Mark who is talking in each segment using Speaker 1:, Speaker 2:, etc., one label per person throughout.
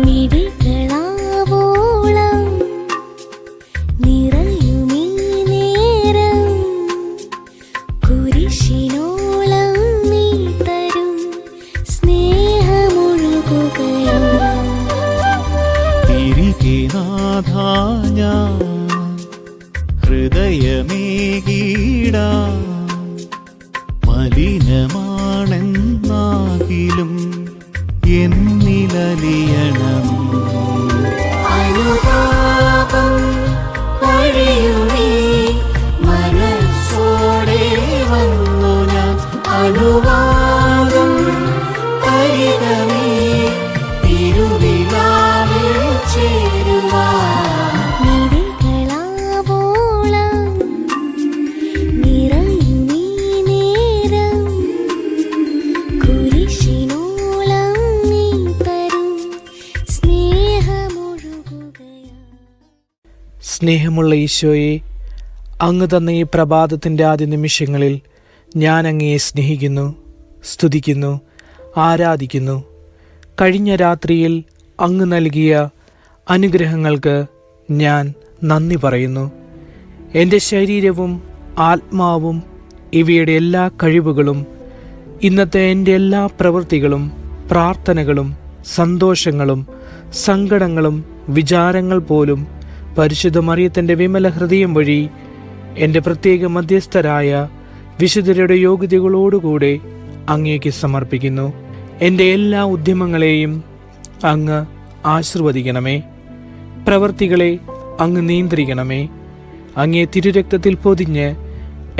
Speaker 1: മിഴികളാവോളം നിറയുമീ നേരം, കുരിശിനോളം നീ തരും സ്നേഹമൊഴുകുകയാ.
Speaker 2: തിരികെ നാഥാ ഞാൻ ഹൃദയമേകീടാം, മലിനമാണെന്നാകിലും എന്നിലലിയണം.
Speaker 1: അനുതാപം വഴിയുമേ മനസ്സോടെ വന്നു ഞാൻ, അനുവാദം തരികമേ തിരുവിലാവിൽ ചേരുവാൻ. മിഴികളാവോളം നിറയുമീ നേരം, കുരിശിനോളം നീ തരും സ്നേഹമൊഴുകുകയാ.
Speaker 3: സ്നേഹമുള്ള ഈശോയെ, അങ്ങ് തന്ന ഈ പ്രഭാതത്തിൻ്റെ ആദ്യ നിമിഷങ്ങളിൽ ഞാൻ അങ്ങയെ സ്നേഹിക്കുന്നു, സ്തുതിക്കുന്നു, ആരാധിക്കുന്നു. കഴിഞ്ഞ രാത്രിയിൽ അങ്ങ് നൽകിയ അനുഗ്രഹങ്ങൾക്ക് ഞാൻ നന്ദി പറയുന്നു. എൻ്റെ ശരീരവും ആത്മാവും ഇവയുടെ എല്ലാ കഴിവുകളും ഇന്നത്തെ എൻ്റെ എല്ലാ പ്രവൃത്തികളും പ്രാർത്ഥനകളും സന്തോഷങ്ങളും സങ്കടങ്ങളും വിചാരങ്ങൾ പോലും പരിശുദ്ധ മറിയത്തിൻ്റെ വിമല ഹൃദയം വഴി എൻ്റെ പ്രത്യേക മധ്യസ്ഥരായ വിശുദ്ധരുടെ യോഗ്യതകളോടുകൂടെ അങ്ങേക്ക് സമർപ്പിക്കുന്നു. എൻ്റെ എല്ലാ ഉദ്യമങ്ങളെയും അങ്ങ് ആശീർവദിക്കണമേ. പ്രവൃത്തികളെ അങ്ങ് നിയന്ത്രിക്കണമേ. അങ്ങേ തിരുരക്തത്തിൽ പൊതിഞ്ഞ്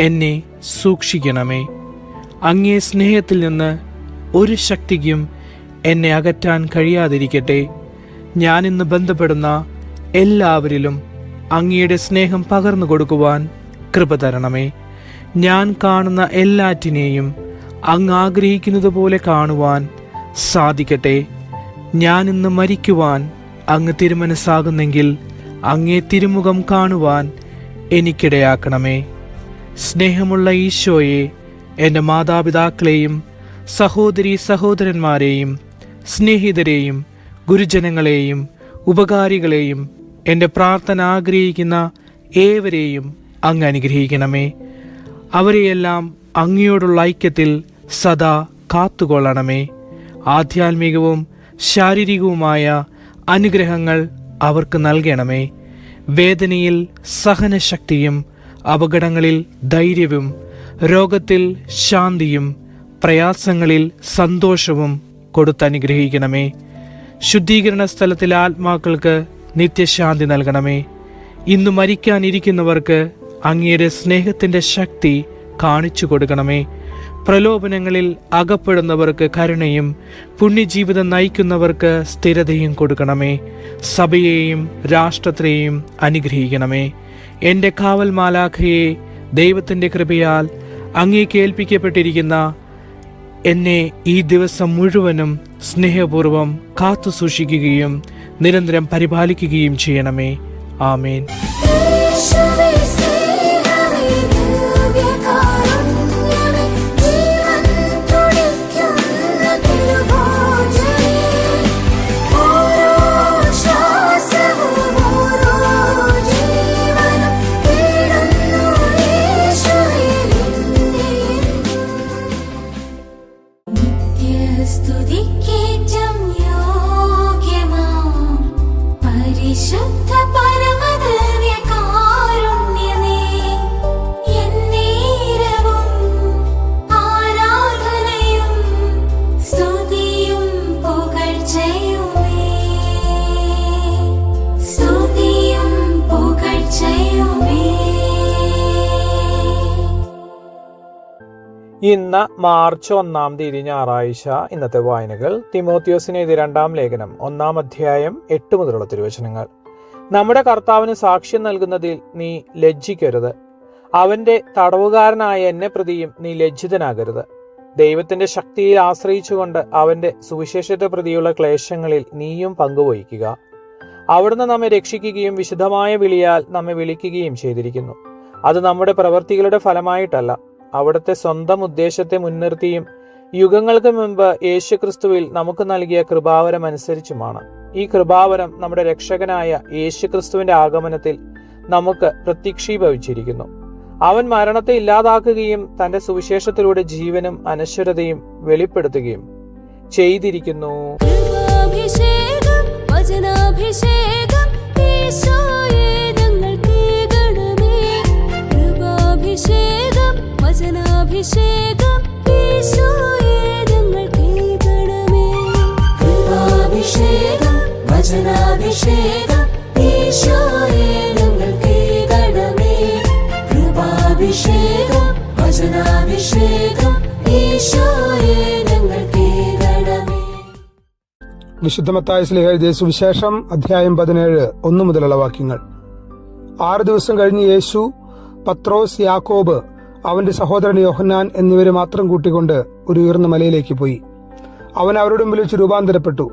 Speaker 3: എന്നെ സൂക്ഷിക്കണമേ. അങ്ങേ സ്നേഹത്തിൽ നിന്ന് ഒരു ശക്തിക്കും എന്നെ അകറ്റാൻ കഴിയാതിരിക്കട്ടെ. ഞാനിന്ന് ബന്ധപ്പെടുന്ന എല്ലാവരിലും അങ്ങയുടെ സ്നേഹം പകർന്നു കൊടുക്കുവാൻ കൃപ തരണമേ. ഞാൻ കാണുന്ന എല്ലാറ്റിനെയും അങ്ങ് ആഗ്രഹിക്കുന്നത് പോലെ കാണുവാൻ സാധിക്കട്ടെ. ഞാനിന്ന് മരിക്കുവാൻ അങ്ങ് തിരുമനസ്സാകുന്നെങ്കിൽ അങ്ങേ തിരുമുഖം കാണുവാൻ എനിക്കിടയാക്കണമേ. സ്നേഹമുള്ള ഈശോയെ, എൻ്റെ മാതാപിതാക്കളെയും സഹോദരീ സഹോദരന്മാരെയും സ്നേഹിതരെയും ഗുരുജനങ്ങളെയും ഉപകാരികളെയും എൻ്റെ പ്രാർത്ഥന ആഗ്രഹിക്കുന്ന ഏവരെയും അങ്ങ് അനുഗ്രഹിക്കണമേ. അവരെയെല്ലാം അങ്ങയോടുള്ള ഐക്യത്തിൽ സദാ കാത്തുകൊള്ളണമേ. ആധ്യാത്മികവും ശാരീരികവുമായ അനുഗ്രഹങ്ങൾ അവർക്ക് നൽകണമേ. വേദനയിൽ സഹനശക്തിയും അപകടങ്ങളിൽ ധൈര്യവും രോഗത്തിൽ ശാന്തിയും പ്രയാസങ്ങളിൽ സന്തോഷവും കൊടുത്തനുഗ്രഹിക്കണമേ. ശുദ്ധീകരണ സ്ഥലത്തിലെ ആത്മാക്കൾക്ക് നിത്യശാന്തി നൽകണമേ. ഇന്ന് മരിക്കാനിരിക്കുന്നവർക്ക് അങ്ങയുടെ സ്നേഹത്തിൻ്റെ ശക്തി കാണിച്ചു കൊടുക്കണമേ. പ്രലോഭനങ്ങളിൽ അകപ്പെടുന്നവർക്ക് കരുണയും പുണ്യജീവിതം നയിക്കുന്നവർക്ക് സ്ഥിരതയും കൊടുക്കണമേ. സഭയെയും രാഷ്ട്രത്തെയും അനുഗ്രഹിക്കണമേ. എൻ്റെ കാവൽ മാലാഖയെ ദൈവത്തിൻ്റെ കൃപയാൽ അങ്ങേക്ക് ഏൽപ്പിക്കപ്പെട്ടിരിക്കുന്ന എന്നെ ഈ ദിവസം മുഴുവനും സ്നേഹപൂർവം കാത്തു സൂക്ഷിക്കുകയും നിരന്തരം പരിപാലിക്കുകയും ചെയ്യണമേ. ആമേൻ.
Speaker 1: സ്തുതിക്കേറ്റം യോഗ്യമാം പരിശുദ്ധ പരമദിവ്യകാരുണ്യമേ, എന്നേരവും ആരാധനയും സ്തുതിയും പുകഴ്ചയുമേ, സ്തുതിയും പുകഴ്ചയുമേ.
Speaker 3: ഇന്ന് മാർച്ച് 1 ഞായറാഴ്ച. ഇന്നത്തെ വായനകൾ: തിമോത്തിയോസിന് എഴുതിയ 2 ലേഖനം 1 അധ്യായം 8 മുതലുള്ള തിരുവചനങ്ങൾ. നമ്മുടെ കർത്താവിന് സാക്ഷ്യം നൽകുന്നതിൽ നീ ലജ്ജിക്കരുത്. അവന്റെ തടവുകാരനായ എന്നെ പ്രതിയും നീ ലജ്ജിതനാകരുത്. ദൈവത്തിന്റെ ശക്തിയിൽ ആശ്രയിച്ചുകൊണ്ട് അവന്റെ സുവിശേഷത്തെ പ്രതിയുള്ള ക്ലേശങ്ങളിൽ നീയും പങ്കുവഹിക്കുക. അവിടുന്ന് നമ്മെ രക്ഷിക്കുകയും വിശുദ്ധമായ വിളിയാൽ നമ്മെ വിളിക്കുകയും ചെയ്തിരിക്കുന്നു. അത് നമ്മുടെ പ്രവൃത്തികളുടെ ഫലമായിട്ടല്ല, അവിടുത്തെ സ്വന്തം ഉദ്ദേശത്തെ മുൻനിർത്തിയും യുഗങ്ങൾക്ക് മുൻപ് യേശുക്രിസ്തുവിൽ നമുക്ക് നൽകിയ കൃപാവരമനുസരിച്ചുമാണ്. ഈ കൃപാവരം നമ്മുടെ രക്ഷകനായ യേശുക്രിസ്തുവിന്റെ ആഗമനത്തിൽ നമുക്ക് പ്രത്യക്ഷീഭവിച്ചിരിക്കുന്നു. അവൻ മരണത്തെ ഇല്ലാതാക്കുകയും തന്റെ സുവിശേഷത്തിലൂടെ ജീവനും അനശ്വരതയും വെളിപ്പെടുത്തുകയും ചെയ്തിരിക്കുന്നു.
Speaker 4: വിശുദ്ധ മത്തായി ശ്ലീഹ എഴുതിയ സുവിശേഷം അധ്യായം 17 1 മുതലുള്ള വാക്യങ്ങൾ. 6 ദിവസം കഴിഞ്ഞ് യേശു പത്രോസ്, യാക്കോബ്, അവന്റെ സഹോദരൻ യോഹന്നാൻ എന്നിവരെ മാത്രം കൂട്ടിക്കൊണ്ട് ഒരു ഉയർന്ന മലയിലേക്ക് പോയി. അവൻ അവരുടെ മുമ്പിൽ വെച്ച് രൂപാന്തരപ്പെട്ടു.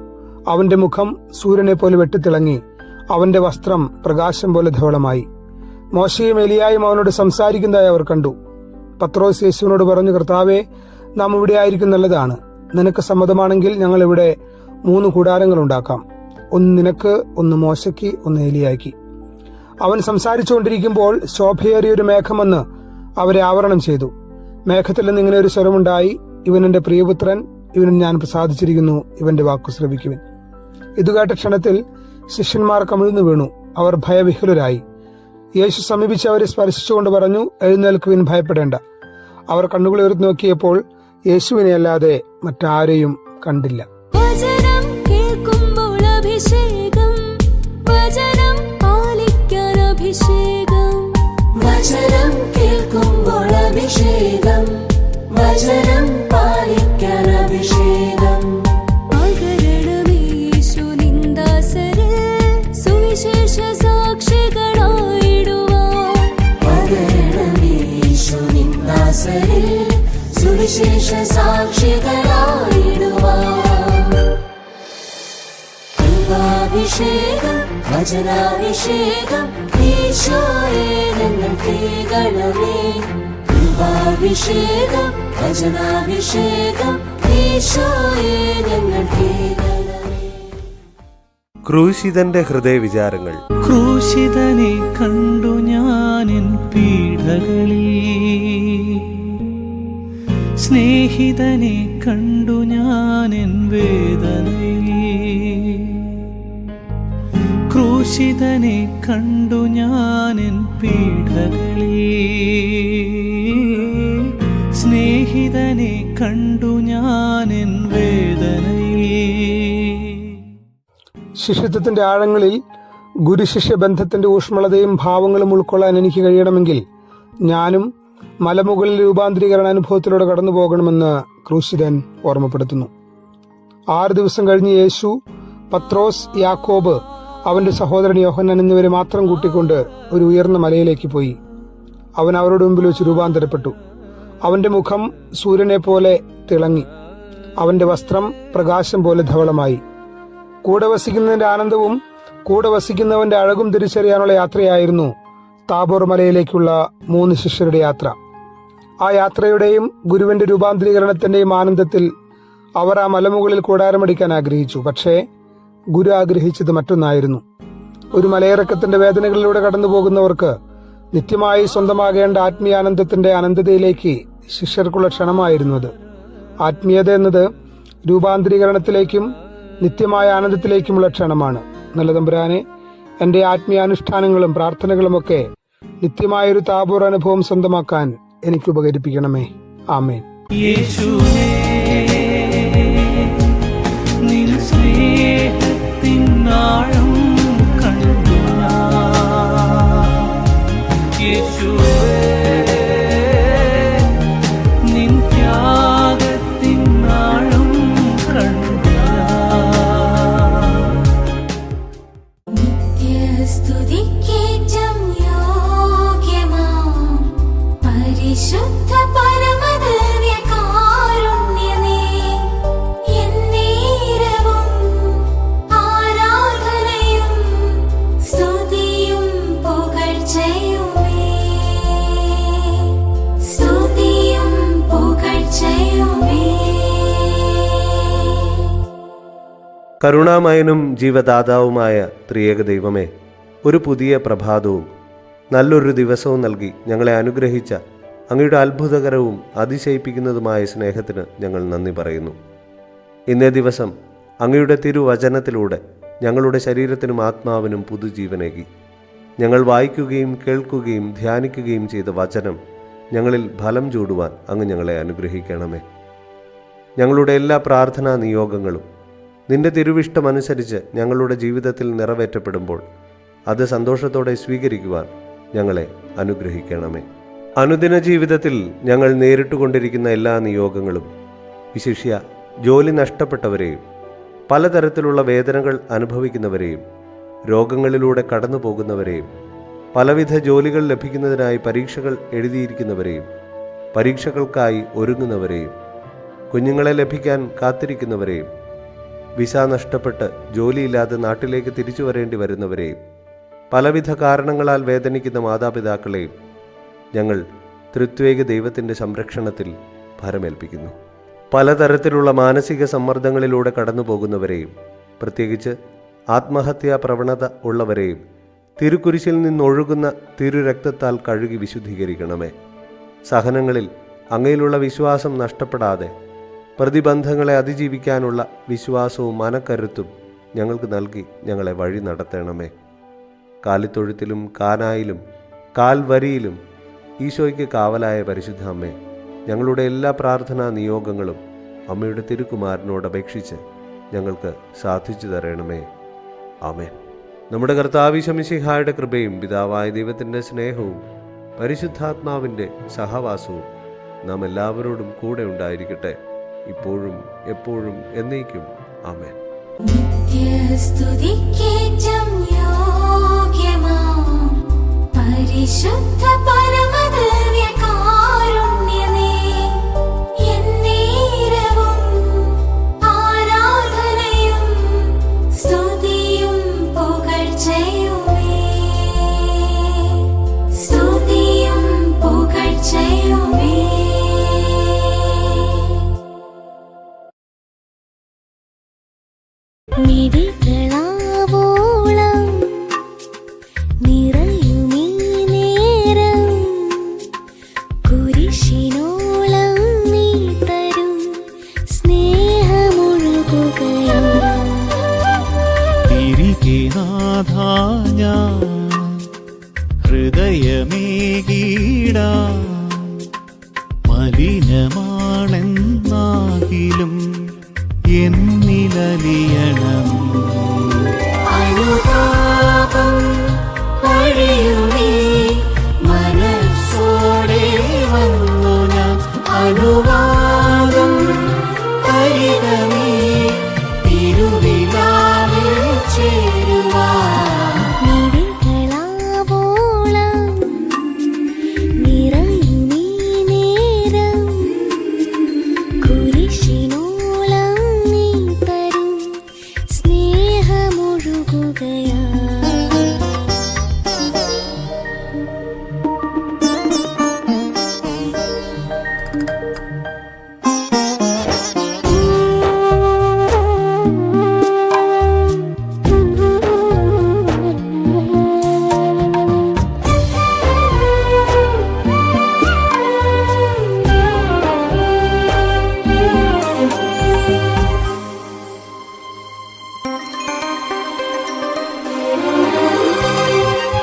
Speaker 4: അവന്റെ മുഖം സൂര്യനെ പോലെ വെട്ടിത്തിളങ്ങി, അവന്റെ വസ്ത്രം പ്രകാശം പോലെ ധവളമായി. മോശയും എലിയായും അവനോട് സംസാരിക്കുന്നതായി അവർ കണ്ടു. പത്രോസ് യേശുവിനോട് പറഞ്ഞു, കർത്താവേ, നാം ഇവിടെ ആയിരിക്കും നല്ലതാണ്. നിനക്ക് സമ്മതമാണെങ്കിൽ ഞങ്ങൾ ഇവിടെ 3 കൂടാരങ്ങൾ ഉണ്ടാക്കാം. ഒന്ന് നിനക്ക്, ഒന്ന് മോശയ്ക്ക്, ഒന്ന് ഏലിയായ്ക്ക്. അവൻ സംസാരിച്ചുകൊണ്ടിരിക്കുമ്പോൾ ശോഭയേറിയൊരു മേഘം വന്ന് അവരെ ആവരണം ചെയ്തു. മേഘത്തിൽ നിന്ന് ഇങ്ങനെ ഒരു സ്വരമുണ്ടായി, ഇവൻ എന്റെ പ്രിയപുത്രൻ, ഇവനിൽ ഞാൻ പ്രസാദിച്ചിരിക്കുന്നു, ഇവന്റെ വാക്കു ശ്രവിക്കുവിൻ. ഇതുകേട്ട ക്ഷണത്തിൽ ശിഷ്യന്മാർ കമിഴ്ന്നു വീണു. അവർ ഭയവിഹുലരായി. യേശു സമീപിച്ച് അവരെ സ്പർശിച്ചുകൊണ്ട് പറഞ്ഞു, എഴുന്നേൽക്കുവിൻ, ഭയപ്പെടേണ്ട. അവർ കണ്ണുകൾ ഉയർത്തി നോക്കിയപ്പോൾ യേശുവിനെ അല്ലാതെ മറ്റാരെയും കണ്ടില്ല.
Speaker 1: വചനം കേൾക്കുമ്പോൾ അഭിഷേകം, വചനം പാലിക്കാൻ അഭിഷേകം. വചനം കേൾക്കുമ്പോൾ അഭിഷേകം, വചനം പാലിക്കാൻ അഭിഷേകം. പകരണമേ യേശു നിന്ദാസരിൽ സുവിശേഷ സാക്ഷികളായിടുവാൻ. പകരണമേ യേശു നിന്ദാസരിൽ സുവിശേഷ സാക്ഷികളായിടുവാൻ. കൃപാഭിഷേകം, വചനാഭിഷേകം, ഈശോയെ ഞങ്ങൾ കേൾക്കണമേ. കൃപാഭിഷേകം, വചനാഭിഷേകം, ഈശോയെ ഞങ്ങൾ കേൾക്കണമേ.
Speaker 5: ക്രൂശിതന്റെ ഹൃദയവിചാരങ്ങൾ.
Speaker 2: ക്രൂശിതനെ കണ്ടു ഞാനെൻ പീഡകളിൽ, സ്നേഹിതനെ കണ്ടു ഞാനെൻ വേദനയിൽ. ക്രൂശിതനെ കണ്ടു ഞാനെൻ പീഡകളിൽ, സ്നേഹിതനെ കണ്ടു ഞാനെൻ വേദനയിൽ.
Speaker 4: ശിഷ്യത്വത്തിന്റെ ആഴങ്ങളിൽ ഗുരുശിഷ്യ ബന്ധത്തിന്റെ ഊഷ്മളതയും ഭാവങ്ങളും ഉൾക്കൊള്ളാൻ എനിക്ക് കഴിയണമെങ്കിൽ ഞാനും മലമുകളിൽ രൂപാന്തരീകരണ അനുഭവത്തിലൂടെ കടന്നു പോകണമെന്ന് ക്രൂശിതൻ ഓർമ്മപ്പെടുത്തുന്നു. 6 ദിവസം കഴിഞ്ഞ് യേശു പത്രോസ്, യാക്കോബ്, അവന്റെ സഹോദരൻ യോഹന്നാൻ എന്നിവരെ മാത്രം കൂട്ടിക്കൊണ്ട് ഒരു ഉയർന്ന മലയിലേക്ക് പോയി. അവൻ അവരുടെ മുമ്പിൽ വെച്ച് രൂപാന്തരപ്പെട്ടു. അവന്റെ മുഖം സൂര്യനെ പോലെ തിളങ്ങി, അവന്റെ വസ്ത്രം പ്രകാശം പോലെ ധവളമായി. കൂടെ വസിക്കുന്നതിന്റെ ആനന്ദവും കൂടെ വസിക്കുന്നവന്റെ അഴകും തിരിച്ചറിയാനുള്ള യാത്രയായിരുന്നു താബോർ മലയിലേക്കുള്ള 3 ശിഷ്യരുടെ യാത്ര. ആ യാത്രയുടെയും ഗുരുവിന്റെ രൂപാന്തരീകരണത്തിന്റെയും ആനന്ദത്തിൽ അവർ ആ മലമുകളിൽ കൂടാരമടിക്കാൻ ആഗ്രഹിച്ചു. പക്ഷേ ഗുരു ആഗ്രഹിച്ചത് മറ്റൊന്നായിരുന്നു. ഒരു മലയിറക്കത്തിന്റെ വേദനകളിലൂടെ കടന്നു പോകുന്നവർക്ക് നിത്യമായി സ്വന്തമാകേണ്ട ആത്മീയാനന്ദത്തിന്റെ അനന്തതയിലേക്ക് ശിഷ്യർക്കുള്ള ക്ഷണമായിരുന്നു അത്. ആത്മീയത എന്നത് രൂപാന്തരീകരണത്തിലേക്കും നിത്യമായ ആനന്ദത്തിലേക്കുമുള്ള ക്ഷണമാണ്. നല്ല തമ്പുരാനെ, എന്റെ ആത്മീയാനുഷ്ഠാനങ്ങളും പ്രാർത്ഥനകളുമൊക്കെ നിത്യമായൊരു താബോർ അനുഭവം സ്വന്തമാക്കാൻ എനിക്ക് ഉപകരിപ്പിക്കണമേ. ആമേൻ.
Speaker 2: യേശുവേ, നിൻ സ്നേഹത്തിൻ ആഴം കണ്ടു ഞാൻ. യേശുവേ, നിൻ ത്യാഗത്തിൻ ആഴം കണ്ടു ഞാൻ.
Speaker 1: നിത്യസ്തുതിക്കേറ്റം യോഗ്യമാം പരിശുദ്ധ പരമദിവ്യകാരുണ്യമേ,
Speaker 5: കരുണാമയനും ജീവദാതാവുമായ ത്രിയേക ദൈവമേ, ഒരു പുതിയ പ്രഭാതവും നല്ലൊരു ദിവസവും നൽകി ഞങ്ങളെ അനുഗ്രഹിച്ച അങ്ങയുടെ അത്ഭുതകരവും അതിശയിപ്പിക്കുന്നതുമായ സ്നേഹത്തിന് ഞങ്ങൾ നന്ദി പറയുന്നു. ഇന്നേ ദിവസം അങ്ങയുടെ തിരുവചനത്തിലൂടെ ഞങ്ങളുടെ ശരീരത്തിനും ആത്മാവിനും പുതുജീവനേകി. ഞങ്ങൾ വായിക്കുകയും കേൾക്കുകയും ധ്യാനിക്കുകയും ചെയ്ത വചനം ഞങ്ങളിൽ ഫലം ചൂടുവാൻ അങ്ങ് ഞങ്ങളെ അനുഗ്രഹിക്കണമേ. ഞങ്ങളുടെ എല്ലാ പ്രാർത്ഥനാ നിയോഗങ്ങളും നിന്റെ തിരുവിഷ്ടമനുസരിച്ച് ഞങ്ങളുടെ ജീവിതത്തിൽ നിറവേറ്റപ്പെടുമ്പോൾ അത് സന്തോഷത്തോടെ സ്വീകരിക്കുവാൻ ഞങ്ങളെ അനുഗ്രഹിക്കണമേ. അനുദിന ജീവിതത്തിൽ ഞങ്ങൾ നേരിട്ടുകൊണ്ടിരിക്കുന്ന എല്ലാ നിയോഗങ്ങളും, വിശിഷ്യ ജോലി നഷ്ടപ്പെട്ടവരെയും പലതരത്തിലുള്ള വേദനകൾ അനുഭവിക്കുന്നവരെയും രോഗങ്ങളിലൂടെ കടന്നു പോകുന്നവരെയും പലവിധ ജോലികൾ ലഭിക്കുന്നതിനായി പരീക്ഷകൾ എഴുതിയിരിക്കുന്നവരെയും പരീക്ഷകൾക്കായി ഒരുങ്ങുന്നവരെയും കുഞ്ഞുങ്ങളെ ലഭിക്കാൻ കാത്തിരിക്കുന്നവരെയും വിസ നഷ്ടപ്പെട്ട് ജോലിയില്ലാതെ നാട്ടിലേക്ക് തിരിച്ചു വരേണ്ടി വരുന്നവരെയും പലവിധ കാരണങ്ങളാൽ വേദനിക്കുന്ന മാതാപിതാക്കളെയും ഞങ്ങൾ ത്രിത്വേക ദൈവത്തിൻ്റെ സംരക്ഷണത്തിൽ ഭരമേൽപ്പിക്കുന്നു. പലതരത്തിലുള്ള മാനസിക സമ്മർദ്ദങ്ങളിലൂടെ കടന്നു പോകുന്നവരെയും പ്രത്യേകിച്ച് ആത്മഹത്യാ പ്രവണത ഉള്ളവരെയും തിരുക്കുരിശിൽ നിന്നൊഴുകുന്ന തിരുരക്തത്താൽ കഴുകി വിശുദ്ധീകരിക്കണമേ. സഹനങ്ങളിൽ അങ്ങയിലുള്ള വിശ്വാസം നഷ്ടപ്പെടാതെ പ്രതിബന്ധങ്ങളെ അതിജീവിക്കാനുള്ള വിശ്വാസവും മനക്കരുത്തും ഞങ്ങൾക്ക് നൽകി ഞങ്ങളെ വഴി നടത്തണമേ. കാലിത്തൊഴുത്തിലും കാനായിലും കാൽവരിയിലും ഈശോയ്ക്ക് കാവലായ പരിശുദ്ധ അമ്മേ, ഞങ്ങളുടെ എല്ലാ പ്രാർത്ഥനാ നിയോഗങ്ങളും അമ്മയുടെ തിരുക്കുമാരനോട് അപേക്ഷിച്ച് ഞങ്ങൾക്ക് സാധിച്ചു തരണമേ. ആമേൻ. നമ്മുടെ കർത്താവ് ഈശോ മിശിഹായുടെ കൃപയും പിതാവായ ദൈവത്തിൻ്റെ സ്നേഹവും പരിശുദ്ധാത്മാവിൻ്റെ സഹവാസവും നാം എല്ലാവരോടും കൂടെ ഉണ്ടായിരിക്കട്ടെ, ഇപ്പോഴും എപ്പോഴും എന്നേക്കും. ആമേൻ.
Speaker 1: നിത്യസ്തുതിക്കേറ്റം യോഗ്യമാം പരിശുദ്ധ പരമദിവ്യകാരുണ്യമേ, എന്നേരവും ആരാധനയും സ്തുതിയും പുകഴ്ചയുമേ, സ്തുതിയും പുകഴ്ചയുമേ. മിഴികളാവോളം നിറയുമീ നേരം, കുരിശിനോളം നീ തരും സ്നേഹമൊഴുകുകയാ.
Speaker 2: തിരികെ നാഥാ ഞാൻ ഹൃദയമേകീടാം, മലിനമാണെന്നാകിലും എന്നിലലിയണം.
Speaker 1: അനുതാപം വഴിയുമീ മനസ്സോടെ വന്നു ഞാൻ, അനുവാദം തരികമേ തിരുവിലാവിൽ ചേരുവാൻ. മിഴികളാവോളം നിറയുമീ നേരം, കുരിശിനോളം നീ തരും സ്നേഹമൊഴുകുകയാ.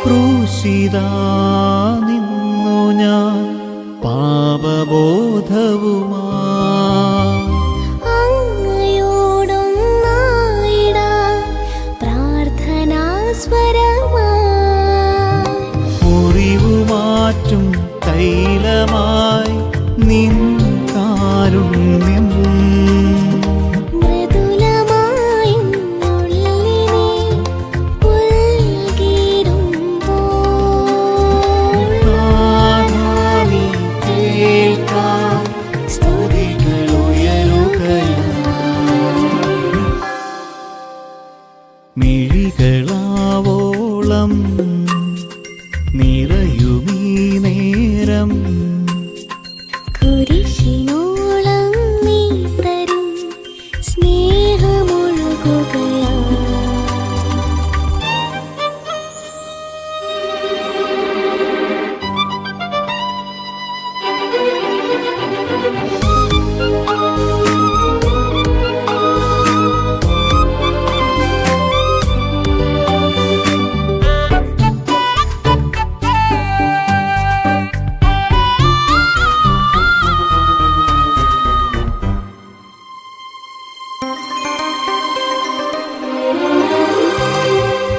Speaker 2: ക്രൂശിതാ നിന്നു ഞാൻ പാപബോധവുമാ,
Speaker 1: അങ്ങയോടൊന്നായിടാം പ്രാർത്ഥനാസ്വരമായി,
Speaker 2: മുറിവുമാറ്റും തൈലമായി നിൻ കാരുണ്യം
Speaker 1: മൃദുലമായും ഉള്ളിനെ പുൽകിടുമ്പോൾ,
Speaker 2: നാഥാ നീ കേൾക്കാൻ
Speaker 1: സ്തുതികളുയരുകയായി.
Speaker 2: മിഴികളാവോളം നിറയുമീ നേരം,
Speaker 1: കുരിശിനോളം നീ തരും സ്നേഹമൊഴുകുകയാ.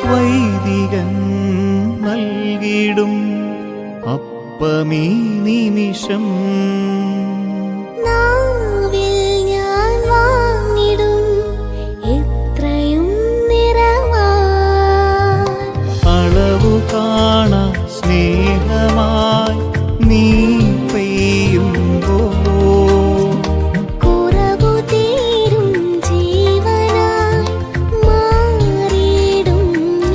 Speaker 2: വൈദികൻ നൽകിടും അപ്പമീ നിമിഷം
Speaker 1: നാവിൽ ഞാൻ വാങ്ങിടും എത്രയും നിറവാ
Speaker 2: അളവു കാണാ സ്നേഹമായി നീ പെയ്യുമ്പോ
Speaker 1: കുറവു തീരും ജീവനായി മാറിടും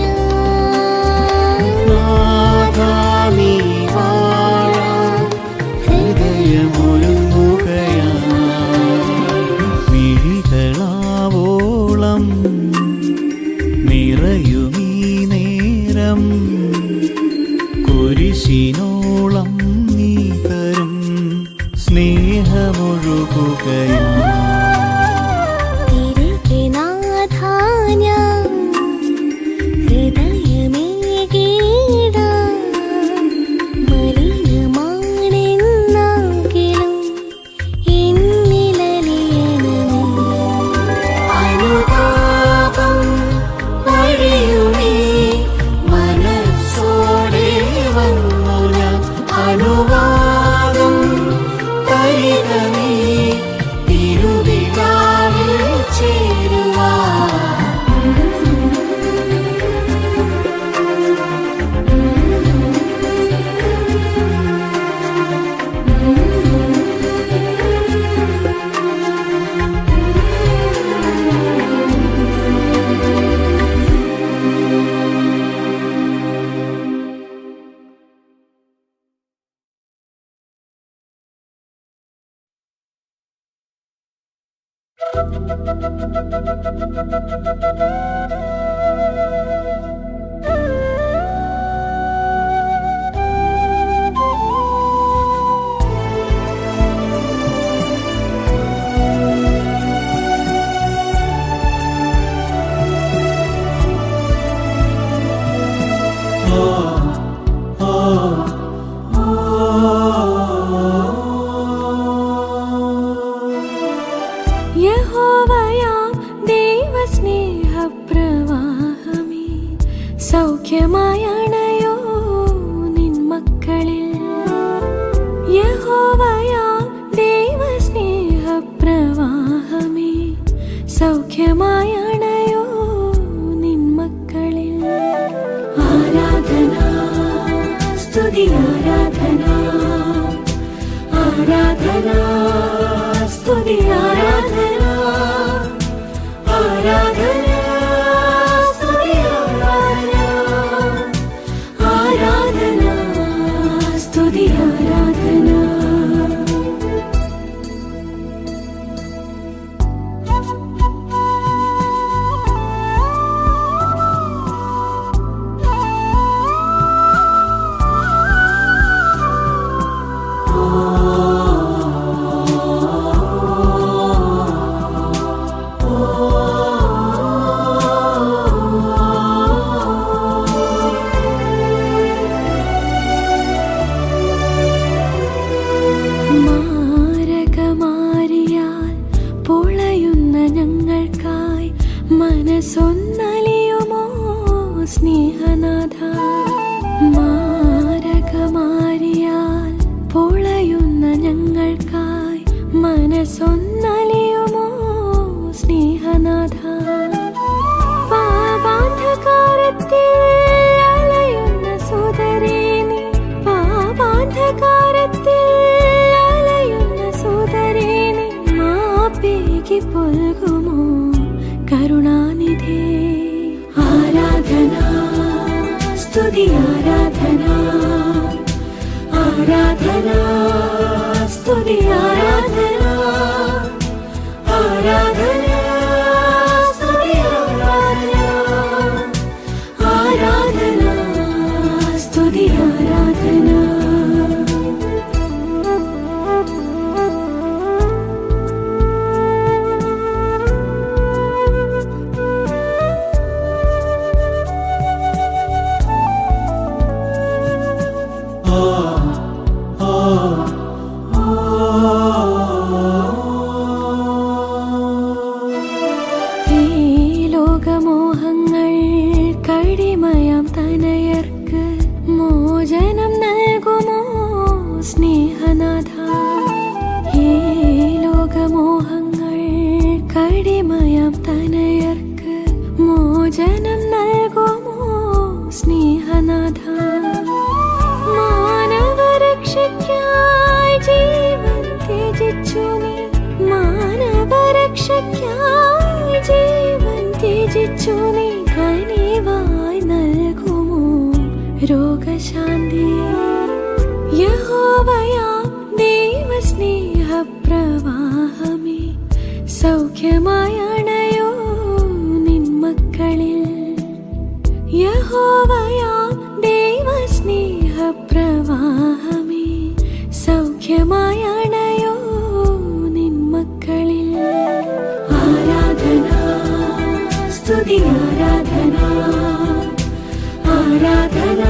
Speaker 1: ഞാൻ
Speaker 2: നാഥാ നീ വാഴാൻ ഹൃദയമൊരുങ്ങുകയായി മിഴികളാവോളം നിറയുമീ നേരം കുരിശിനോളം നീ തരും സ്നേഹമൊഴുകുകയായി
Speaker 1: തിരികെ നാഥാ ഞാൻ ഹൃദയമേകീടാം മലിനമാണെന്നാകിലും എന്നിലലിയണമേ അനുതാപം വഴിയുമേ മനസ്സോടെ വന്നു ഞാൻ അനുവാദം തരിക നീ തിരുവിലാവിൽ ചേരുവാൻ
Speaker 6: യഹോവയാം ദൈവസ്നേഹപ്രവാഹമേ സൗഖ്യമായണയോ നിൻ മക്കളിൽ യഹോവയാം ദൈവസ്നേഹപ്രവാഹമേ സൗഖ്യമായണയോ നിൻ മക്കളിൽ ആരാധന സ്തുതി ആരാധന ആരാധന സ്തുതി ആരാധന ആരാധന സ്തുതി ആരാധന ആരാധന സ്തുതി ആരാധന മാരകമാരിയാൽ പൊളയുന്ന ഞങ്ങൾക്കായി മനസ്സൊന്നലിയുമോ സ്നേഹനാഥ മാരകമാരിയാൽ പൊളയുന്ന ഞങ്ങൾക്കായി മനസ്സൊന്നലിയുമോ സ്നേഹനാഥ പാപാന്ധകാരത്തിൽ അലയുന്ന സോദരേ നീ പാപാന്ധകാരത്തിൽ അലയുന്ന സോദരേ നീ മാപ്പേകി പൊൽകുമോ കരുണാനിധേ ആരാധന സ്തുതി ആരാധന ആരാധന സ്തുതി ആരാധന ആരാധന സ്തുതി ആരാധന ആരാധന സ്തുതി ആരാധന കടിമയാം തനയർക്ക് മോചനം നൽകുമോ സ്നേഹനാഥ. ഈ ലോകമോഹങ്ങൾ കടിമയാം തനയർക്ക് മോചനം നൽകുമോ സ്നേഹനാഥ. മാനവരക്ഷയ്ക്കായി ജീവൻ ത്യജിച്ചു നീ, മാനവരക്ഷയ്ക്കായി ജീവൻ ത്യജിച്ചു നീ, കനിവായി നൽകുമോ രോഗശാന്തി. യഹോവയാം ദൈവസ്നേഹപ്രവാഹമേ, സൗഖ്യമായി അണയോ നിൻ മക്കളിൽ. യഹോവയാം ദൈവസ്നേഹപ്രവാഹമേ, സൗഖ്യമായി അണയോ നിൻ മക്കളിൽ. ആരാധന സ്തുതി ആരാധന, ആരാധന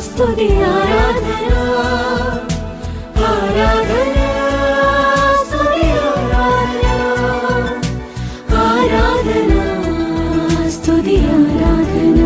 Speaker 6: സ്തുതി ആരാധന, ആരാധന സ്തുതി ആരാധന, ആരാധന സ്തുതി ആരാധന.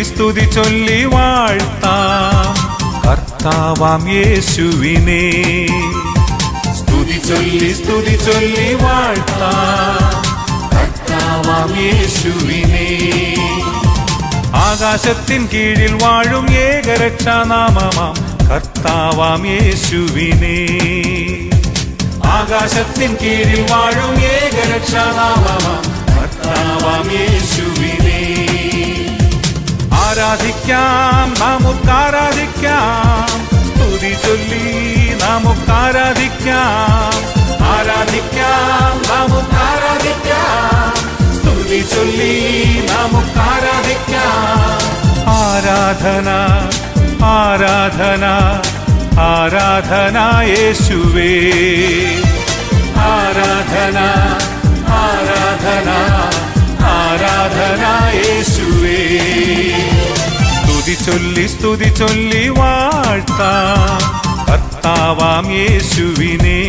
Speaker 7: സ്തുതി ചൊല്ലി വാഴ്ത്താം കർത്താവാം യേശുവിനെ. സ്തുതി ചൊല്ലി വാഴ്ത്താം കർത്താവാം യേശുവിനെ. ആകാശത്തിൻ കീഴിൽ വാഴും ഏകരക്ഷാനാമമാം കർത്താവാം യേശുവിനെ. ആകാശത്തിൻ കീഴിൽ വാഴും ഏകരക്ഷാനാമമാം കർത്താവാം യേശുവിനെ. ആരാധിക്കാം നമുക്കാരാധിക്കാം, സ്തുതി ചൊല്ലി നമുക്കാരാധിക്കാം. ആരാധിക്കാം നമുക്കാരാധിക്കാം, സ്തുതി ചൊല്ലി നമുക്കാരാധിക്കാം. ആരാധന ആരാധന ആരാധന യേശുവേ. ആരാധന ആരാധന ആരാധന യേശുവേ. സ്തുതി ചൊല്ലി വാഴ്ത്താം കർത്താവാം യേശുവിനെ.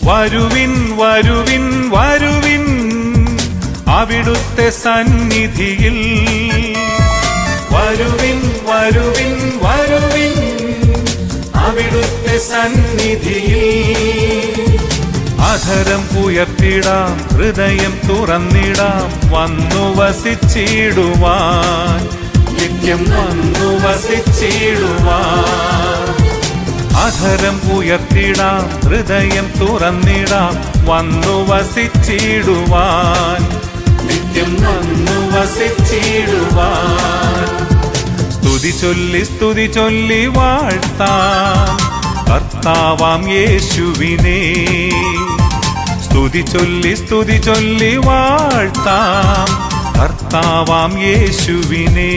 Speaker 7: വരുവിൻ വരുവിൻ വരുവിൻ അവിടുത്തെ സന്നിധിയിൽ. വരുവിൻ വരുവിൻ വരുവിൻ അവിടുത്തെ സന്നിധിയിൽ. അധരം ഉയർത്തിടാം, ഹൃദയം തുറന്നിടാം, വന്നു വസിച്ചിടുവാൻ, നിത്യം വന്നു വസിച്ചിടുവാൻ. അധരം ഉയർത്തിടാം, ഹൃദയം തുറന്നിടാം, വന്നു വസിച്ചിടുവാൻ, നിത്യം വന്നു വസിച്ചിടുവാൻ. സ്തുതി ചൊല്ലി വാഴ്ത്താം കർത്താവാം യേശുവിനെ. സ്തുതി ചൊല്ലി വാഴ്ത്താം കർത്താവാം യേശുവിനെ.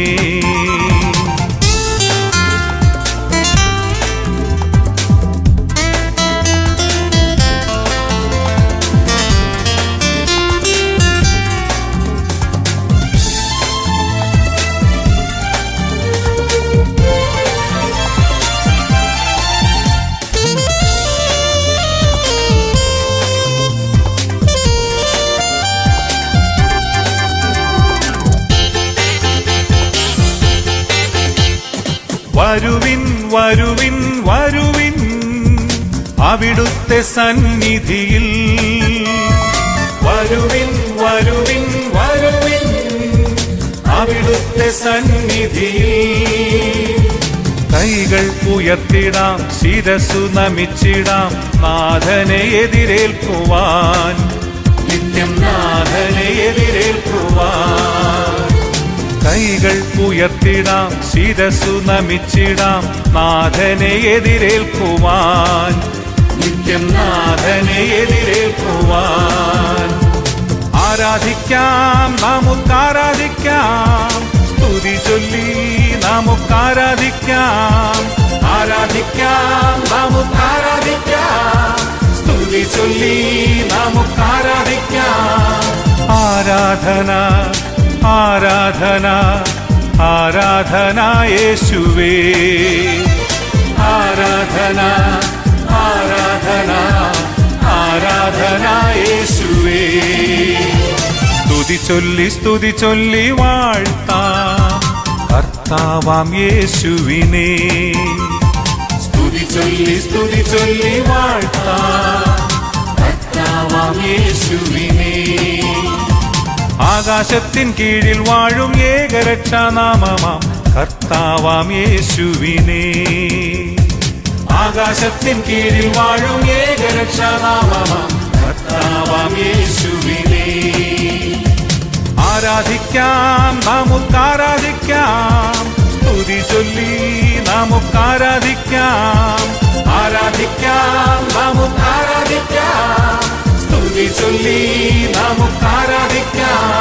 Speaker 7: വരുവിൻ വരുവിൻ വരുവിൻ അവിടുത്തെ സന്നിധിയിൽ. വരുവിൻ വരുവിൻ വരുവിൻ അവിടുത്തെ സന്നിധിയിൽ. കൈകൾ ഉയർത്തിടാം, ശിരസ്സു നമിച്ചിടാം, നാഥനെ എതിരേൽക്കുവാൻ, നിത്യം നാഥനെ എതിരേൽക്കുവാൻ. കൈകൾ ഉയർത്തിടാം, ശിരസ്സു നമിച്ചിടാം, നാഥനെ എതിരേൽക്കുവാൻ, നിത്യം നാഥനെ എതിരേൽക്കുവാൻ. ആരാധിക്കാം, നമുക്കാരാധിക്കാം, സ്തുതി ചൊല്ലി നമുക്കാരാധിക്കാം. ആരാധിക്കാം, നമുക്കാരാധിക്കാം, സ്തുതി ചൊല്ലി നമുക്കാരാധിക്കാം. ആരാധന ആരാധന ആരാധന യേശുവേ. ആരാധന ആരാധന ആരാധന യേശുവേ. സ്തുതി ചൊല്ലി വാഴ്ത്താം കർത്താവാം യേശുവിനെ. സ്തുതി ചൊല്ലി വാഴ്ത്താം കർത്താവാം യേശുവിനെ. ആകാശത്തിൻ കീഴിൽ വാഴും ഏകരക്ഷാനാമമാം കർത്താവാം യേശുവിനെ. ആകാശത്തിൻ കീഴിൽ വാഴും ഏകരക്ഷാനാമമാം കർത്താവാം യേശുവിനെ. ആരാധിക്കാം, നമുക്കാരാധിക്കാം, സ്തുതി ചൊല്ലി നമുക്കാരാധിക്കാം. ആരാധിക്കാം, നമുക്കാരാധിക്കാം, സ്തുതി ചൊല്ലി നമുക്കാരാധിക്കാം.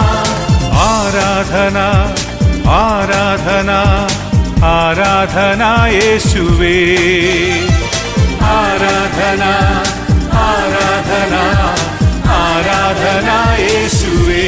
Speaker 7: ആരാധന ആരാധന ആരാധന യേശുവേ. ആരാധന ആരാധന ആരാധന യേശുവേ.